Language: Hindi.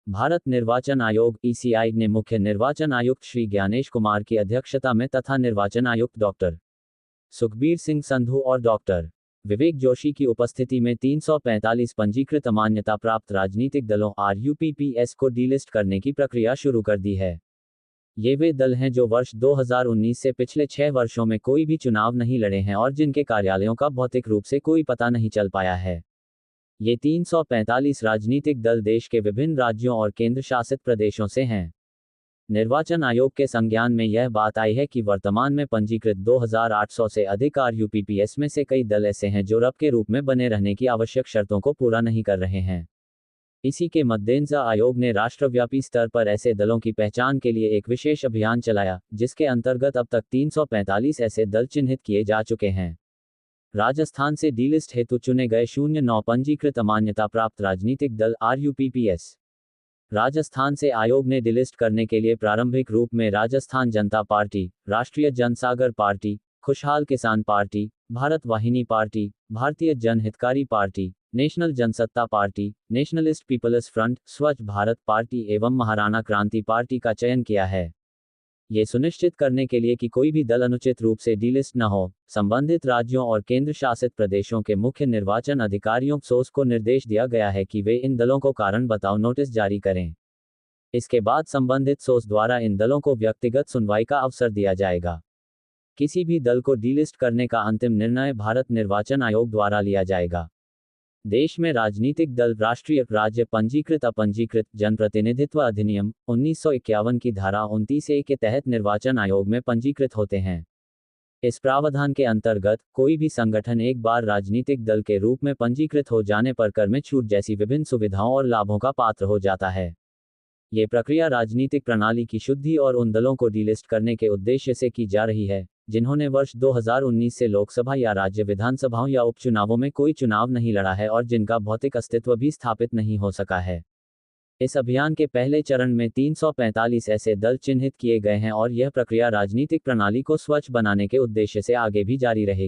भारत निर्वाचन आयोग (ईसीआई) ने मुख्य निर्वाचन आयुक्त श्री ज्ञानेश कुमार की अध्यक्षता में तथा निर्वाचन आयुक्त डॉक्टर सुखबीर सिंह संधू और डॉक्टर विवेक जोशी की उपस्थिति में 345 पंजीकृत मान्यता प्राप्त राजनीतिक दलों (RUPPS) को डीलिस्ट करने की प्रक्रिया शुरू कर दी है। ये वे दल हैं जो वर्ष 2019 से पिछले 6 वर्षों में कोई भी चुनाव नहीं लड़े हैं और जिनके कार्यालयों का भौतिक रूप से कोई पता नहीं चल पाया है। ये 345 राजनीतिक दल देश के विभिन्न राज्यों और केंद्र शासित प्रदेशों से हैं। निर्वाचन आयोग के संज्ञान में यह बात आई है कि वर्तमान में पंजीकृत 2800 से अधिक RUPPS में से कई दल ऐसे हैं जो रब के रूप में बने रहने की आवश्यक शर्तों को पूरा नहीं कर रहे हैं। इसी के मद्देनजर आयोग ने राष्ट्रव्यापी स्तर पर ऐसे दलों की पहचान के लिए एक विशेष अभियान चलाया, जिसके अंतर्गत अब तक 345 ऐसे दल चिन्हित किए जा चुके हैं। राजस्थान से डीलिस्ट हेतु चुने गए 09 पंजीकृत मान्यता प्राप्त राजनीतिक दल RUPPS। राजस्थान से आयोग ने डिलिस्ट करने के लिए प्रारंभिक रूप में राजस्थान जनता पार्टी, राष्ट्रीय जनसागर पार्टी, खुशहाल किसान party, Bharat Vahini party, Bharatiya Janhitkari party, national Jansatta party, nationalist people's front, Swachh Bharat party एवं महाराणा क्रांति पार्टी का चयन किया है। ये सुनिश्चित करने के लिए कि कोई भी दल अनुचित रूप से डीलिस्ट न हो, संबंधित राज्यों और केंद्र शासित प्रदेशों के मुख्य निर्वाचन अधिकारियों सोस को निर्देश दिया गया है कि वे इन दलों को कारण बताओ नोटिस जारी करें। इसके बाद संबंधित सोस द्वारा इन दलों को व्यक्तिगत सुनवाई का अवसर दिया जाएगा। किसी भी दल को डीलिस्ट करने का अंतिम निर्णय भारत निर्वाचन आयोग द्वारा लिया जाएगा। देश में राजनीतिक दल राष्ट्रीय, राज्य पंजीकृत अपंजीकृत जनप्रतिनिधित्व अधिनियम 1951 की धारा 29A के तहत निर्वाचन आयोग में पंजीकृत होते हैं। इस प्रावधान के अंतर्गत कोई भी संगठन एक बार राजनीतिक दल के रूप में पंजीकृत हो जाने पर कर में छूट जैसी विभिन्न सुविधाओं और लाभों का पात्र हो जाता है। ये प्रक्रिया राजनीतिक प्रणाली की शुद्धि और उन दलों को डीलिस्ट करने के उद्देश्य से की जा रही है जिन्होंने वर्ष 2019 से लोकसभा या राज्य विधानसभाओं या उपचुनावों में कोई चुनाव नहीं लड़ा है और जिनका भौतिक अस्तित्व भी स्थापित नहीं हो सका है। इस अभियान के पहले चरण में 345 ऐसे दल चिन्हित किए गए हैं और यह प्रक्रिया राजनीतिक प्रणाली को स्वच्छ बनाने के उद्देश्य से आगे भी जारी रहेगी।